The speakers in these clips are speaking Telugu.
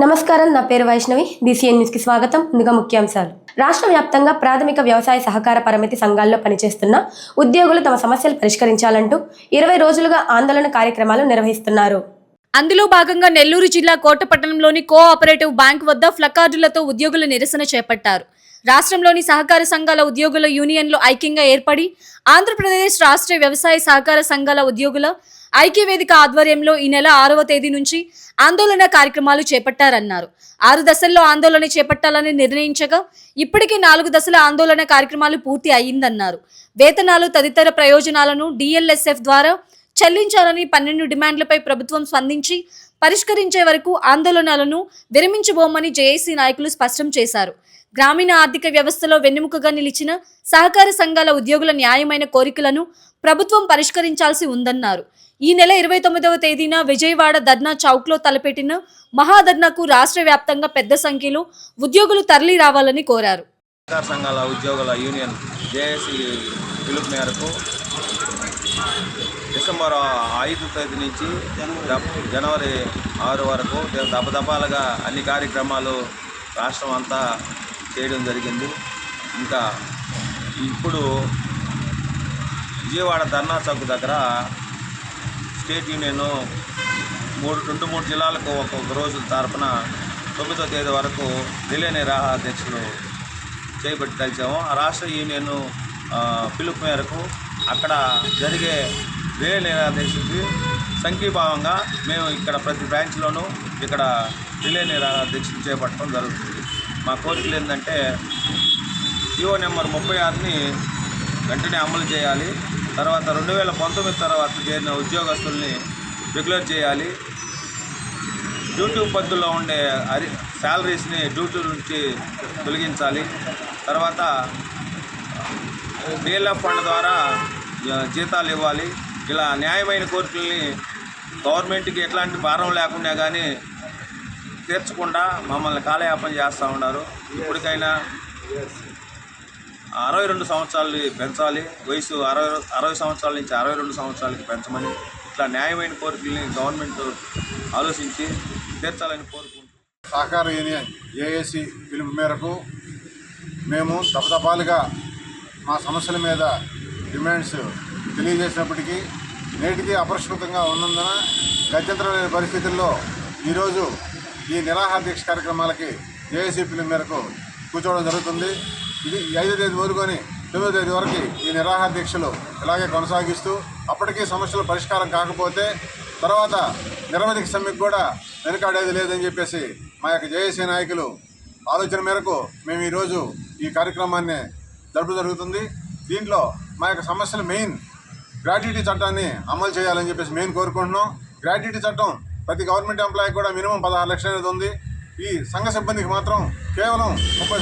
నమస్కారం, నా పేరు వైష్ణవి. బీసీఎన్ న్యూస్ కి స్వాగతం. ముందుగా ముఖ్యాంశాలు. రాష్ట్ర వ్యాప్తంగా ప్రాథమిక వ్యవసాయ సహకార పరమితి సంఘాల్లో పనిచేస్తున్న ఉద్యోగులు తమ సమస్యలు పరిష్కరించాలంటూ 20 రోజులుగా ఆందోళన కార్యక్రమాలు నిర్వహిస్తున్నారు. అందులో భాగంగా నెల్లూరు జిల్లా కోటపట్టణంలోని కోఆపరేటివ్ బ్యాంక్ వద్ద ప్లకార్డులతో ఉద్యోగుల నిరసన చేపట్టారు. రాష్ట్రంలోని సహకార సంఘాల ఉద్యోగుల యూనియన్లు ఐక్యంగా ఏర్పడి ఆంధ్రప్రదేశ్ రాష్ట్ర వ్యవసాయ సహకార సంఘాల ఉద్యోగుల ఐక్యవేదిక ఆధ్వర్యంలో ఈ నెల 6వ తేదీ నుంచి ఆందోళన కార్యక్రమాలు చేపట్టారన్నారు. 6 దశల్లో ఆందోళన చేపట్టాలని నిర్ణయించగా ఇప్పటికే 4 దశల ఆందోళన కార్యక్రమాలు పూర్తి అయ్యిందన్నారు. వేతనాలు తదితర ప్రయోజనాలను DLSF ద్వారా చెల్లించాలని 12 డిమాండ్లపై ప్రభుత్వం స్పందించి పరిష్కరించే వరకు ఆందోళనలను విరమించబోమని జేఏసీ నాయకులు స్పష్టం చేశారు. గ్రామీణ ఆర్థిక వ్యవస్థలో వెన్నెముకగా నిలిచిన సహకార సంఘాల ఉద్యోగుల న్యాయమైన కోరికలను ప్రభుత్వం పరిష్కరించాల్సి ఉందన్నారు. ఈ నెల 29వ తేదీన విజయవాడ ధర్నా చౌక్లో తలపెట్టిన మహాధర్నాకు రాష్ట్ర వ్యాప్తంగా పెద్ద సంఖ్యలో ఉద్యోగులు తరలి రావాలని కోరారు. సహకార సంఘాల ఉద్యోగుల యూనియన్ జేఏసీ పిలుపు మేరకు డిసెంబర్ 5వ తేదీ నుంచి జనవరి 6 వరకు దపదపాలుగా అన్ని కార్యక్రమాలు రాష్ట్రం అంతా చేయడం జరిగింది. ఇంకా ఇప్పుడు విజయవాడ ధర్నా చౌక్ దగ్గర స్టేట్ యూనియన్ 3 జిల్లాలకు ఒక్కొక్క రోజు తరపున 9వ తేదీ వరకు రిలే నిరాహార దీక్షలు చేపట్టి కలిసాము. ఆ రాష్ట్ర యూనియన్ పిలుపు మేరకు అక్కడ జరిగే రిలే నిరాహార దీక్షకి సంఘీభావంగా మేము ఇక్కడ ప్రతి బ్రాంచ్లోనూ ఇక్కడ రిలే నిరాహార దీక్షలు చేపట్టడం జరుగుతుంది. మా కోరికలు ఏంటంటే జీవో నెంబర్ 36ని వెంటనే అమలు చేయాలి. తర్వాత 2019 తర్వాత చేరిన ఉద్యోగస్తుల్ని రెగ్యులర్ చేయాలి. డ్యూటీ పద్ధతిలో ఉండే శాలరీస్ని డ్యూటీ నుంచి తొలగించాలి. తర్వాత DLF ఫండ్ ద్వారా జీతాలు ఇవ్వాలి. ఇలా న్యాయమైన కోరికల్ని గవర్నమెంట్కి ఎట్లాంటి భారం లేకుండా కానీ తీర్చకుండా మమ్మల్ని కాలయాపన చేస్తూ ఉన్నారు. ఇప్పటికైనా 62 సంవత్సరాలు పెంచాలి, వయసు 60 సంవత్సరాల నుంచి 62 సంవత్సరాలకి పెంచమని ఇట్లా న్యాయమైన కోరికల్ని గవర్నమెంట్ ఆలోచించి తీర్చాలని కోరుకుంటున్నాం. సహకార యూనియన్ జేఏసీ పిలుపు మేరకు మేము దపదపాలుగా మా సమస్యల మీద డిమాండ్స్ తెలియజేసినప్పటికీ నేటికి అపరిష్కృతంగా ఉన్నందున గత్యంతరం లేని పరిస్థితుల్లో ఈరోజు ఈ నిరాహార దీక్ష కార్యక్రమాలకి జేఏసీ పిలుపు మేరకు కూర్చోవడం జరుగుతుంది. ఇది 5వ తేదీ మొదలుకొని 9వ తేదీ వరకు ఈ నిరాహార దీక్షలు ఇలాగే కొనసాగిస్తూ అప్పటికీ సమస్యలు పరిష్కారం కాకపోతే తర్వాత నిరవధిక సమ్మెకు కూడా వెనుకాడేది లేదని చెప్పేసి మా యొక్క జేఏసీ నాయకులు ఆలోచన మేరకు మేము ఈరోజు ఈ కార్యక్రమాన్ని జరపడం జరుగుతుంది. దీంట్లో మా యొక్క సమస్యలు మెయిన్ గ్రాట్యుటీ చట్టాన్ని అమలు చేయాలని చెప్పేసి మెయిన్ కోరుకుంటున్నాం. గ్రాట్యుటీ చట్టం ప్రతి గవర్నమెంట్ ఎంప్లాయీకి కూడా మినిమం 16 లక్షలు అనేది ఉంది. ఈ సంఘ సిబ్బందికి మాత్రం కేవలం 30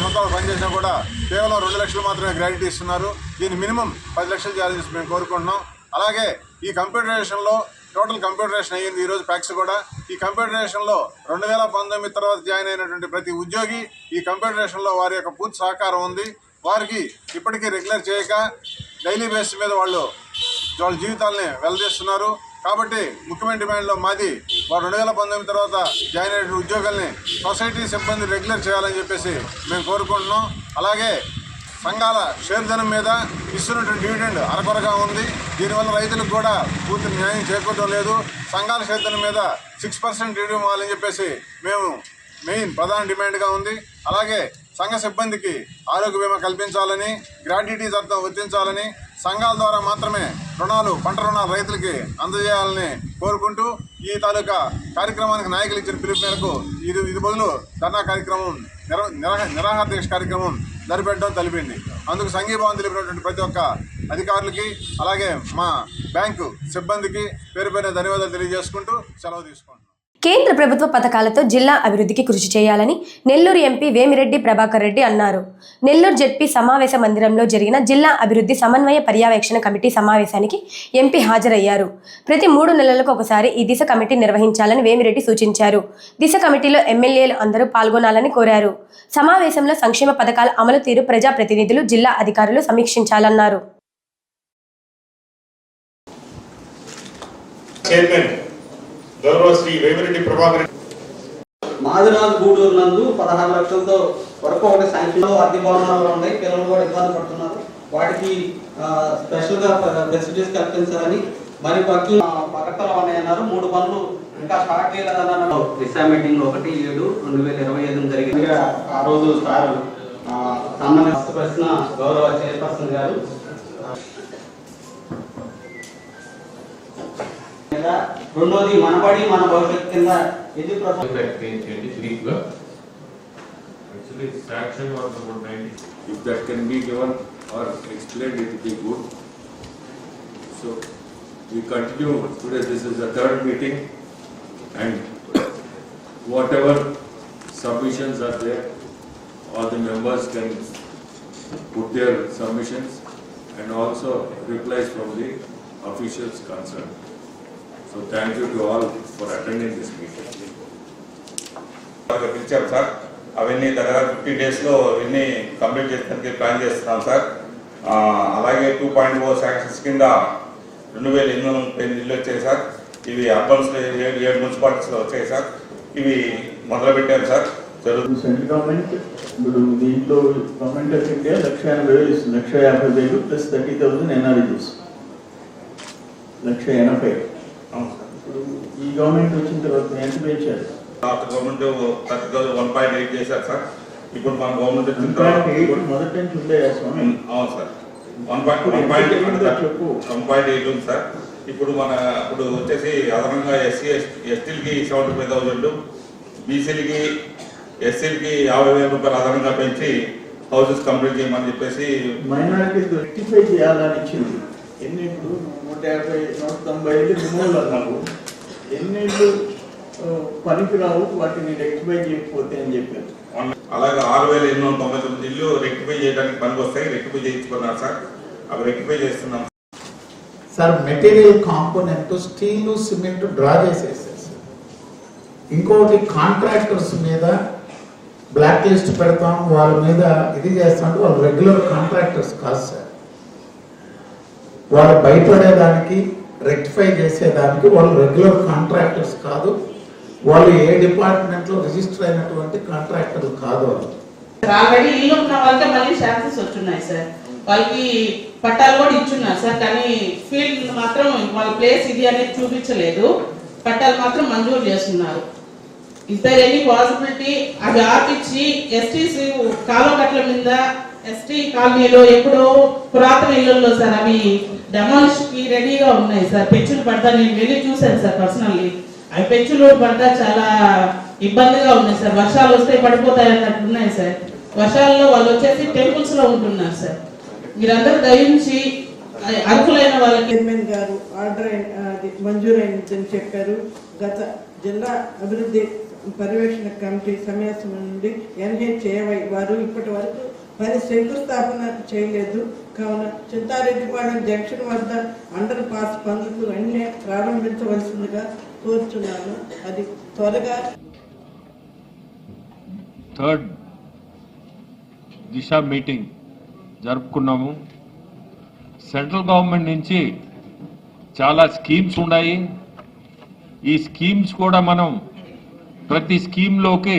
సంవత్సరాలు పనిచేసినా కూడా కేవలం 2 లక్షలు మాత్రమే గ్రాట్యుటీ ఇస్తున్నారు. దీన్ని మినిమం 10 లక్షలు చేయాలని మేము కోరుకుంటున్నాం. అలాగే ఈ కంప్యూటరైజేషన్లో టోటల్ కంప్యూటరైజేషన్ అయ్యింది ఈరోజు ప్యాక్స్ కూడా. ఈ కంప్యూటరైజేషన్లో 2019 తర్వాత జాయిన్ అయినటువంటి ప్రతి ఉద్యోగి ఈ కంప్యూటరైజేషన్లో వారి యొక్క పూర్తి సహకారం ఉంది. వారికి ఇప్పటికీ రెగ్యులర్ చేయక డైలీ బేస్ మీద వాళ్ళ జీవితాలని వెల్లదీస్తున్నారు. కాబట్టి ముఖ్యమైన డిమాండ్లో మాది వారు 2019 తర్వాత జాయిన్ అయిన ఉద్యోగుల్ని సొసైటీ సిబ్బంది రెగ్యులర్ చేయాలని చెప్పేసి మేము కోరుకుంటున్నాం. అలాగే సంఘాల షేర్ధనం మీద ఇస్తున్నటువంటి డివిడెండ్ అరకొరగా ఉంది. దీనివల్ల రైతులకు కూడా పూర్తి న్యాయం చేకూరడం లేదు. సంఘాల షేర్ధనం మీద 6% డివిడెండ్ ఇవ్వాలని చెప్పేసి మేము మెయిన్ ప్రధాన డిమాండ్గా ఉంది. అలాగే సంఘ సిబ్బందికి ఆరోగ్య బీమా కల్పించాలని, గ్రాట్యుటీ చట్టం వర్తించాలని, సంఘాల ద్వారా మాత్రమే పంట రుణాలు రైతులకి అందజేయాలని కోరుకుంటూ ఈ తాలూకా కార్యక్రమానికి నాయకులు ఇచ్చిన పిలుపు మేరకు ఇది బదులు ధర్నా కార్యక్రమం నిరాహార దీక్ష కార్యక్రమం జరిపెట్టడం తెలిపింది. అందుకు సంఘీభావం తెలిపినటువంటి ప్రతి ఒక్క అధికారులకి అలాగే మా బ్యాంకు సిబ్బందికి పేరు ధన్యవాదాలు తెలియజేసుకుంటూ సెలవు తీసుకుంటున్నాం. కేంద్ర ప్రభుత్వ పథకాలతో జిల్లా అభివృద్ధికి కృషి చేయాలని నెల్లూరు ఎంపీ వేమిరెడ్డి ప్రభాకర్ రెడ్డి అన్నారు. నెల్లూరు జెడ్పీ సమావేశ మందిరంలో జరిగిన జిల్లా అభివృద్ధి సమన్వయ పర్యవేక్షణ కమిటీ సమావేశానికి ఎంపీ హాజరయ్యారు. ప్రతి 3 నెలలకు ఒకసారి ఈ దిశ కమిటీ నిర్వహించాలని వేమిరెడ్డి సూచించారు. దిశ కమిటీలో ఎమ్మెల్యేలు అందరూ పాల్గొనాలని కోరారు. సమావేశంలో సంక్షేమ పథకాల అమలు తీరు ప్రజాప్రతినిధులు, జిల్లా అధికారులు సమీక్షించాలన్నారు. గౌరవ శ్రీ వేమిరెడ్డి ప్రభాకర్ మాదినాథ్ గూడూరు నందు 16 లక్షలతో వరకు ఒకటి శాంక్షన్ అద్దె భవనాలు ఉన్నాయి. పిల్లలు కూడా ఇబ్బంది పడుతున్నారు. వాటికి స్పెషల్గా ఫెసిలిటీస్ కల్పించాలని మరి పక్కలో ఉన్నాయన్నారు. 3 పనులు ఇంకా స్టార్ట్ చేయలేదన్నారు. దిశా మీటింగ్ 1/7/2025 జరిగింది. ఆ రోజు సార్ సంబంధించిన ప్రశ్న గౌరవ చైర్పర్సన్ గారు రెండోది మనబడి మన భవిష్యత్ కింద ఇది if that can be given or explained, it will be good. So we continue today. This is the 3rd meeting, and whatever submissions are there, all the members can put their submissions and also replies from the officials concerned. So thank you to all for attending this meeting. పిలిచాం సార్. అవన్నీ దగ్గర 50 డేస్లో అవన్నీ కంప్లీట్ చేయడానికి ప్లాన్ చేస్తున్నాం సార్. అలాగే 2.0 శాంక్షన్స్ కింద 2830 ఇల్లు వచ్చాయి సార్. ఇవి అర్బన్స్లో 7 మున్సిపాలిటీస్లో వచ్చాయి సార్. ఇవి మొదలుపెట్టాం సార్. సెంట్రల్ గవర్నమెంట్ ఇప్పుడు దీంట్లో government of India 1,50,000 plus 30,000 NREGS 1,80,000. ఇప్పుడు ఈ గవర్నమెంట్ వచ్చిన తర్వాత ఎంత పెంచారు? గవర్నమెంట్ 1.8 చేశారు సార్. ఇప్పుడు మన గవర్నమెంట్ మొదటి నుంచి ఉండేయా స్వామి? అవును సార్. 1.8 ఉంది సార్. ఇప్పుడు వచ్చేసి అదనంగా ఎస్టీలకి 75,000, బీసీలకి ఎస్సీలకి 50,000 రూపాయలు అదనంగా పెంచి హౌసెస్ కంప్లీట్ చేయమని చెప్పేసి మైనారిటీస్ రెక్టిఫై చేయాలని ఇచ్చింది. ఎన్ని ఇప్పుడు 150, 190 ఇళ్ళు రిమూవల్ అన్నారు. ఎన్ని ఇళ్ళు పనికిరావు, వాటిని రెక్టిఫై చేయకపోతే అని చెప్పారు. అలాగే 6,899 ఇల్లు రెక్టిఫై చేయడానికి పనికి వస్తాయి. రెక్టిఫై చేయించుకున్నారు సార్. అవి రెక్టిఫై చేస్తున్నాం sir. Material component steel, cement draw చేసేసారు సార్. ఇంకోటి కాంట్రాక్టర్స్ మీద బ్లాక్ లిస్ట్ పెడతాం, వాళ్ళ మీద ఇది చేస్తాం. వాళ్ళు రెగ్యులర్ కాంట్రాక్టర్స్ కాదు సార్. వాళ్ళు భయపడేదానికి, రెక్టిఫై చేసేదానికి వాళ్ళు రెగ్యులర్ కాంట్రాక్టర్స్ కాదు. వాళ్ళు ఏ డిపార్ట్మెంట్లో రిజిస్టర్ అయినటువంటి కాంట్రాక్టర్లు కాదు. వాళ్ళు ఆల్రెడీ ఇల్లు ఉన్న వాళ్ళకి మళ్ళీ ఛాన్సెస్ వచ్చున్నాయి సార్. వాళ్ళకి పట్టాలు కూడా ఇచ్చున్నారు సార్. కానీ ఫీల్డ్ మాత్రం వాళ్ళ ప్లేస్ ఇది అనేది చూపించలేదు. పట్టాలు మాత్రం మంజూరు చేస్తున్నారు. ఇస్ దర్ ఎనీ పాసిబిలిటీ అవి ఆపిచ్చి ఎస్టీసీ కాలువ కట్ల మీద ఎస్టీ కాలనీలో ఎప్పుడో పురాతన ఇళ్లలో సార్ అవి డెమాలిష్ కి రెడీగా ఉన్నాయి సార్. పెంచులు పడతా నేను వెళ్ళి చూశాను సార్ పర్సనల్లీ. అవి పెంచులు పడతా చాలా ఇబ్బందిగా ఉన్నాయి సార్. వర్షాలు వస్తే పడిపోతాయి అన్నట్టు ఉన్నాయి సార్. వర్షాలలో వాళ్ళు వచ్చేసి టెంపుల్స్ లో ఉంటున్నారు సార్. మీరందరూ దయించి అర్హులైన వాళ్ళకి చైర్మన్ గారు ఆర్డర్ మంజూరైందని చెప్పారు. గత జిల్లా అభివృద్ధి పర్యవేక్షణ కమిటీ సమావేశం నుండి NHAY వారు ఇప్పటి వరకు పని శంకుస్థాపన చేయలేదు. కావున చింతారెడ్డిపాలెం జంక్షన్ వద్ద అండర్ పాస్ పనులు వెంటనే ప్రారంభించవలసిందిగా కోరుచున్నాను. అది త్వరగా. 3rd దిశ మీటింగ్ జరుపుకున్నాము. సెంట్రల్ గవర్నమెంట్ నుంచి చాలా స్కీమ్స్ ఉన్నాయి. ఈ స్కీమ్స్ కూడా మనం ప్రతి స్కీమ్లోకి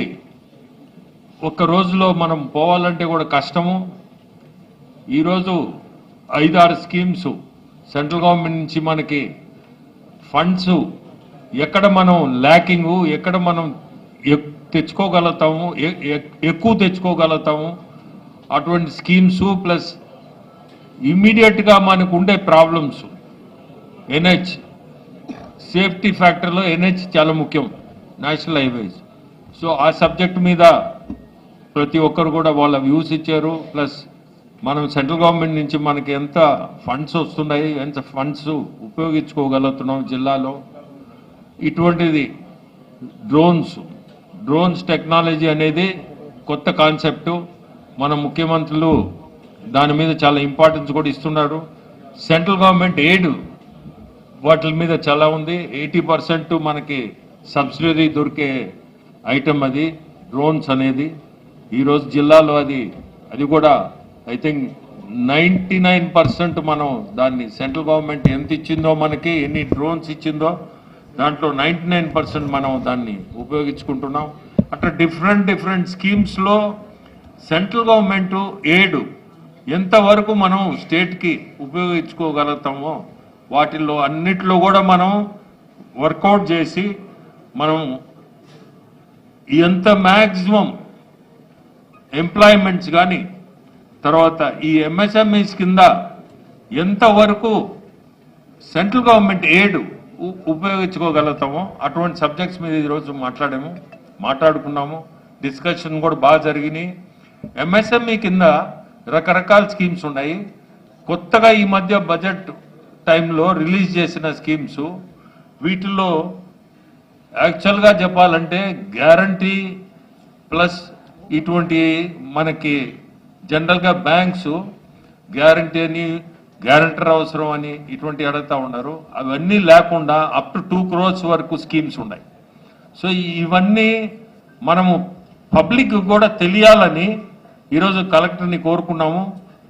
ఒక్క రోజులో మనం పోవాలంటే కూడా కష్టము. ఈరోజు 5-6 స్కీమ్స్ సెంట్రల్ గవర్నమెంట్ నుంచి మనకి ఫండ్స్ ఎక్కడ మనం ల్యాకింగు, ఎక్కడ మనం తెచ్చుకోగలుగుతాము, ఎక్కువ తెచ్చుకోగలుగుతాము అటువంటి స్కీమ్స్ ప్లస్ ఇమ్మీడియట్గా మనకు ఉండే ప్రాబ్లమ్స్. NH సేఫ్టీ ఫ్యాక్టర్లో NH చాలా ముఖ్యం, నేషనల్ హైవేస్. సో ఆ సబ్జెక్ట్ మీద ప్రతి ఒక్కరు కూడా వాళ్ళ వ్యూస్ ఇచ్చారు. ప్లస్ మనం సెంట్రల్ గవర్నమెంట్ నుంచి మనకి ఎంత ఫండ్స్ వస్తున్నాయి, ఎంత ఫండ్స్ ఉపయోగించుకోగలుగుతున్నాం జిల్లాలో, ఇటువంటిది డ్రోన్స్ టెక్నాలజీ అనేది కొత్త కాన్సెప్టు. మన ముఖ్యమంత్రులు దాని మీద చాలా ఇంపార్టెన్స్ కూడా ఇస్తున్నారు. సెంట్రల్ గవర్నమెంట్ ఎయిడ్ వాటి మీద చాలా ఉంది. 80% మనకి సబ్సిడీ దొరికే ఐటమ్ అది డ్రోన్స్ అనేది. ఈరోజు జిల్లాలో అది కూడా ఐ థింక్ 99% మనం దాన్ని సెంట్రల్ గవర్నమెంట్ ఎంత ఇచ్చిందో, మనకి ఎన్ని డ్రోన్స్ ఇచ్చిందో దాంట్లో 99% మనం దాన్ని ఉపయోగించుకుంటున్నాం. అట్లా డిఫరెంట్ స్కీమ్స్లో సెంట్రల్ గవర్నమెంట్ ఎయిడ్ ఎంతవరకు మనం స్టేట్కి ఉపయోగించుకోగలుగుతామో వాటిల్లో అన్నిట్లో కూడా మనం వర్కౌట్ చేసి మనం ఎంత మ్యాక్సిమం ఎంప్లాయ్మెంట్స్ కానీ తర్వాత ఈ ఎంఎస్ఎంఈస్ కింద ఎంతవరకు సెంట్రల్ గవర్నమెంట్ ఎయిడ్ ఉపయోగించుకోగలుగుతామో అటువంటి సబ్జెక్ట్స్ మీద ఈరోజు మాట్లాడుకున్నాము. డిస్కషన్ కూడా బాగా జరిగినాయి. ఎంఎస్ఎంఈ కింద రకరకాల స్కీమ్స్ ఉన్నాయి. కొత్తగా ఈ మధ్య బడ్జెట్ టైంలో రిలీజ్ చేసిన స్కీమ్స్, వీటిల్లో యాక్చువల్గా చెప్పాలంటే గ్యారంటీ ప్లస్ ఇటువంటి మనకి జనరల్గా బ్యాంక్స్ గ్యారంటీ అని, గ్యారంటర్ అవసరం అని ఇటువంటి అడుగుతూ ఉన్నారు. అవన్నీ లేకుండా అప్ టు 2 crores వరకు స్కీమ్స్ ఉన్నాయి. సో ఇవన్నీ మనము పబ్లిక్ కూడా తెలియాలని ఈరోజు కలెక్టర్ని కోరుకున్నాము.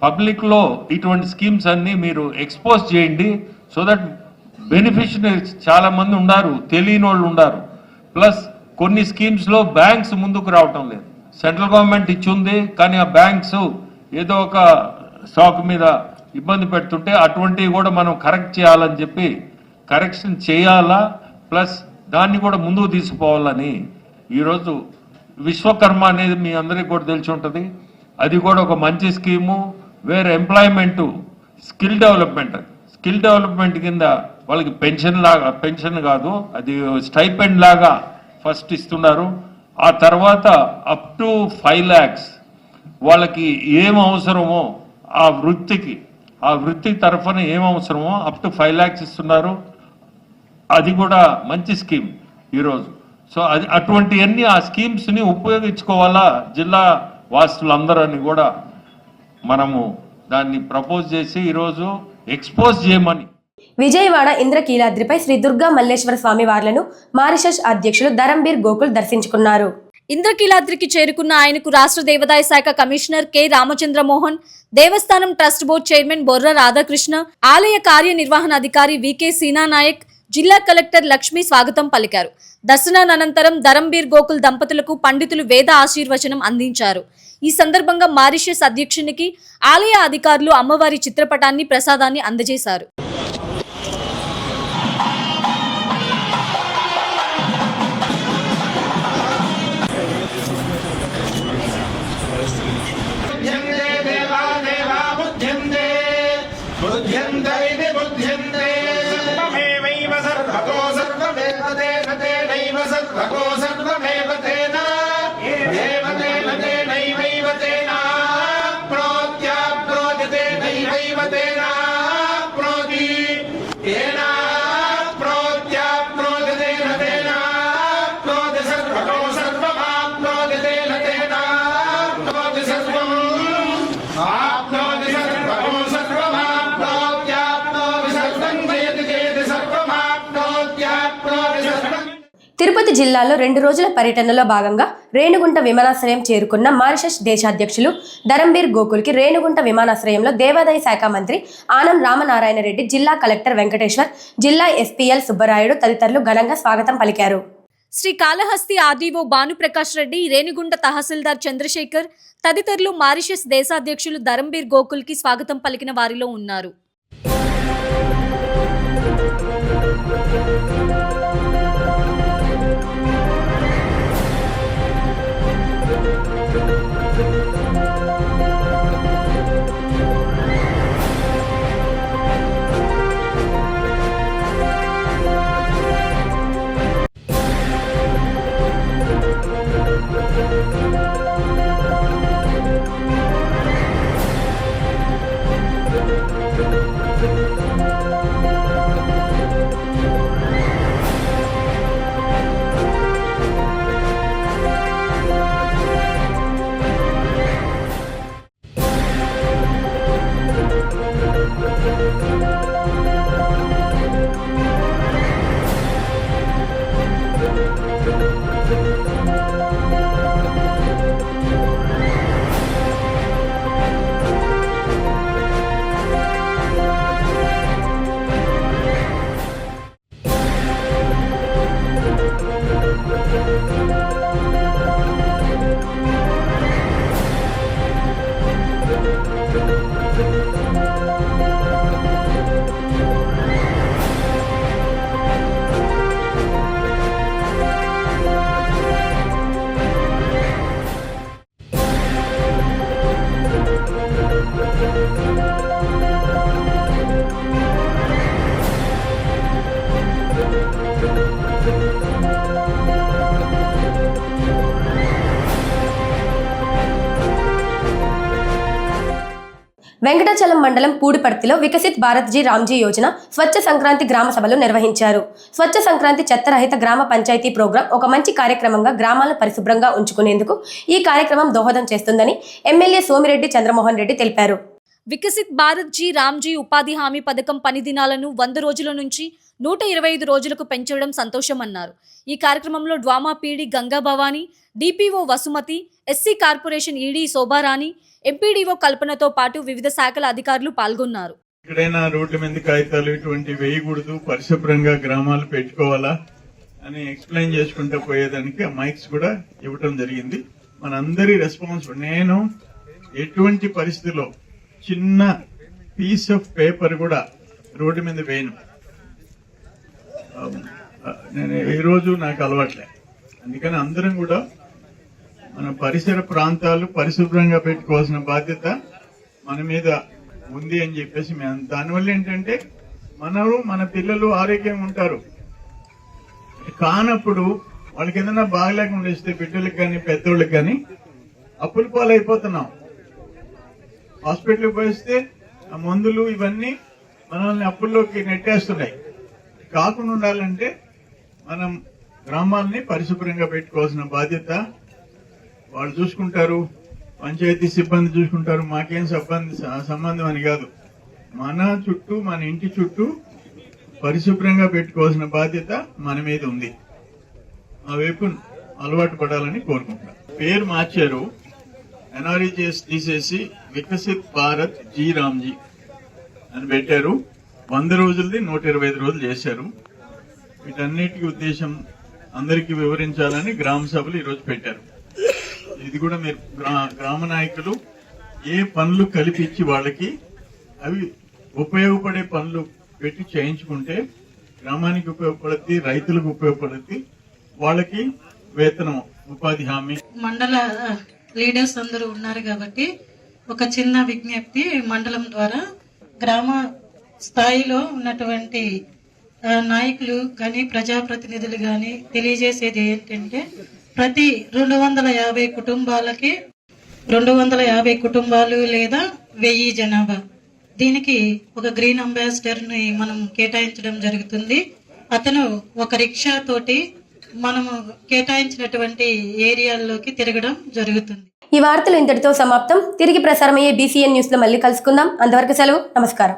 పబ్లిక్లో ఇటువంటి స్కీమ్స్ అన్నీ మీరు ఎక్స్పోజ్ చేయండి. సో దట్ బెనిఫిషరీస్ చాలా మంది ఉన్నారు, తెలియని వాళ్ళు ఉన్నారు. ప్లస్ కొన్ని స్కీమ్స్లో బ్యాంక్స్ ముందుకు రావటం లేదు. సెంట్రల్ గవర్నమెంట్ ఇచ్చింది కానీ ఆ బ్యాంక్స్ ఏదో ఒక స్టాక్ మీద ఇబ్బంది పెడుతుంటే అటువంటివి కూడా మనం కరెక్ట్ చేయాలని చెప్పి కరెక్షన్ చేయాలా, ప్లస్ దాన్ని కూడా ముందుకు తీసుకుపోవాలని ఈరోజు విశ్వకర్మ అనేది మీ అందరికీ కూడా తెలిసి ఉంటుంది. అది కూడా ఒక మంచి స్కీము. వేరే ఎంప్లాయ్మెంటు స్కిల్ డెవలప్మెంట్ కింద వాళ్ళకి పెన్షన్ కాదు, అది స్టైపెండ్ లాగా ఫస్ట్ ఇస్తున్నారు. ఆ తర్వాత అప్ టు 5 lakhs వాళ్ళకి ఏం అవసరమో ఆ వృత్తి తరఫున ఏం అవసరమో అప్ టు 5 lakhs ఇస్తున్నారు. అది కూడా మంచి స్కీమ్ ఈరోజు. సో అటువంటివన్నీ ఆ స్కీమ్స్ని ఉపయోగించుకోవాలా జిల్లా వాసులందరూ కూడా మనము దాన్ని ప్రపోజ్ చేసి ఈరోజు ఎక్స్పోజ్ చేయమని. విజయవాడ ఇంద్రకీలాద్రిపై శ్రీ దుర్గా మల్లేశ్వర స్వామి వార్లను మారిషస్ అధ్యక్షులు ధరంబీర్ గోకుల్ దర్శించుకున్నారు. ఇంద్రకీలాద్రికి చేరుకున్న ఆయనకు రాష్ట్ర దేవాదాయ శాఖ కమిషనర్ కె రామచంద్రమోహన్, దేవస్థానం ట్రస్ట్ బోర్డు చైర్మన్ బొర్ర రాధాకృష్ణ, ఆలయ కార్యనిర్వహణాధికారి వికే సీనా నాయక్, జిల్లా కలెక్టర్ లక్ష్మి స్వాగతం పలికారు. దర్శనానంతరం ధరంబీర్ గోకుల్ దంపతులకు పండితులు వేద ఆశీర్వచనం అందించారు. ఈ సందర్భంగా మారిషస్ అధ్యక్షునికి ఆలయ అధికారులు అమ్మవారి చిత్రపటాన్ని ప్రసాదాన్ని అందజేశారు. తిరుపతి జిల్లాలో 2 రోజుల పర్యటనలో భాగంగా రేణిగుంట విమానాశ్రయం చేరుకున్న మారిషస్ దేశాధ్యక్షులు ధరంబీర్ గోకుల్కి రేణిగుంట విమానాశ్రయంలో దేవాదాయ శాఖ మంత్రి ఆనం రామనారాయణ రెడ్డి, జిల్లా కలెక్టర్ వెంకటేశ్వర్, జిల్లా ఎస్పీఎల్ సుబ్బరాయుడు తదితరులు ఘనంగా స్వాగతం పలికారు. శ్రీ కాళహస్తి ఆర్డీఓ భానుప్రకాష్ రెడ్డి, రేణిగుంట తహసీల్దార్ చంద్రశేఖర్ తదితరులు మారిషస్ దేశాధ్యక్షులు ధరంబీర్ గోకుల్కి స్వాగతం పలికిన వారిలో ఉన్నారు. వెంకటాచలం మండలం పూడిపర్తిలో వికసిత్ భారత్ జీ రామ్జీ యోజన స్వచ్ఛ సంక్రాంతి గ్రామ సభలు నిర్వహించారు. స్వచ్ఛ సంక్రాంతి చెత్తరహిత గ్రామ పంచాయతీ ప్రోగ్రాం ఒక మంచి కార్యక్రమంగా గ్రామాలను పరిశుభ్రంగా ఉంచుకునేందుకు ఈ కార్యక్రమం దోహదం చేస్తుందని ఎమ్మెల్యే సోమిరెడ్డి చంద్రమోహన్ రెడ్డి తెలిపారు. వికసిత్ భారత్ జీ రామ్జీ ఉపాధి హామీ పథకం పని దినాలను 100 రోజుల నుంచి 125 రోజులకు పెంచడం సంతోషమన్నారు. ఈ కార్యక్రమంలో DWMA PD Ganga Bhavani, DPO Vasumathi, SC corporation ED Shobharani, MPDO కల్పనతో పాటు వివిధ శాఖల అధికారులు పాల్గొన్నారు. ఎక్కడైనా రోడ్ల మీద కాగితాలు ఇటువంటి వేయకూడదు, పరిశుభ్రంగా గ్రామాలు పెట్టుకోవాలా అని ఎక్స్ప్లెయిన్ చేసుకుంటూ పోయేదానికి ఆ మైక్స్ కూడా ఇవ్వటం జరిగింది. మనందరి రెస్పాన్సిబుల్. నేను ఎటువంటి పరిస్థితిలో చిన్న పీస్ ఆఫ్ పేపర్ కూడా రోడ్డు మీద వేయను. నేను ఏ రోజు నాకు అలవాట్లే. అందుకని అందరం కూడా మన పరిసర ప్రాంతాలు పరిశుభ్రంగా పెట్టుకోవాల్సిన బాధ్యత మన మీద ఉంది అని చెప్పేసి మేము దానివల్ల ఏంటంటే మన పిల్లలు ఆరోగ్యంగా ఉంటారు. కానప్పుడు వాళ్ళకి ఏదైనా బాగలేకుండా ఇస్తే బిడ్డలకు కానీ పెద్దోళ్ళకి కానీ అప్పుల పాలైపోతున్నాం. హాస్పిటల్కి పోయిస్తే ఆ మందులు ఇవన్నీ మనల్ని అప్పుల్లోకి నెట్టేస్తున్నాయి. కాకుండా ఉండాలంటే మనం గ్రామాలని పరిశుభ్రంగా పెట్టుకోవాల్సిన బాధ్యత వాళ్ళు చూసుకుంటారు, పంచాయతీ సిబ్బంది చూసుకుంటారు. మాకేం సంబంధం అని కాదు. మన చుట్టూ, మన ఇంటి చుట్టూ పరిశుభ్రంగా పెట్టుకోవాల్సిన బాధ్యత మన మీద ఉంది. ఆ వైపు అలవాటు పడాలని కోరుకుంటున్నాను. పేరు మార్చారు, ఎన్ఆర్ఈజీఎస్ తీసేసి వికసిత్ భారత్ జీ రామ్జీ అని పెట్టారు. 100 రోజులది 125 రోజులు చేశారు. వీటన్నిటికీ ఉద్దేశం అందరికీ వివరించాలని గ్రామ సభలు ఈరోజు పెట్టారు. ఇది కూడా మీరు గ్రామ నాయకులు ఏ పనులు కల్పించి వాళ్ళకి అవి ఉపయోగపడే పనులు పెట్టి చేయించుకుంటే గ్రామానికి ఉపయోగపడుద్ది, రైతులకు ఉపయోగపడుద్ది, వాళ్ళకి వేతనం, ఉపాధి హామీ. మండల లీడర్స్ అందరూ ఉన్నారు కాబట్టి ఒక చిన్న విజ్ఞప్తి మండలం ద్వారా గ్రామ స్థాయిలో ఉన్నటువంటి నాయకులు కానీ ప్రజాప్రతినిధులు కానీ తెలియజేసేది ఏంటంటే ప్రతి 250 కుటుంబాలకి 250 కుటుంబాలు లేదా 1000 జనాభా దీనికి ఒక గ్రీన్ అంబాసిడర్ ని మనం కేటాయించడం జరుగుతుంది. అతను ఒక రిక్షా తోటి మనము కేటాయించినటువంటి ఏరియాల్లోకి తిరగడం జరుగుతుంది. ఈ వార్తలు ఇంతటితో సమాప్తం. తిరిగి ప్రసారమయ్యే BCN న్యూస్ లో మళ్ళీ కలుసుకుందాం. అంతవరకు సెలవు. నమస్కారం.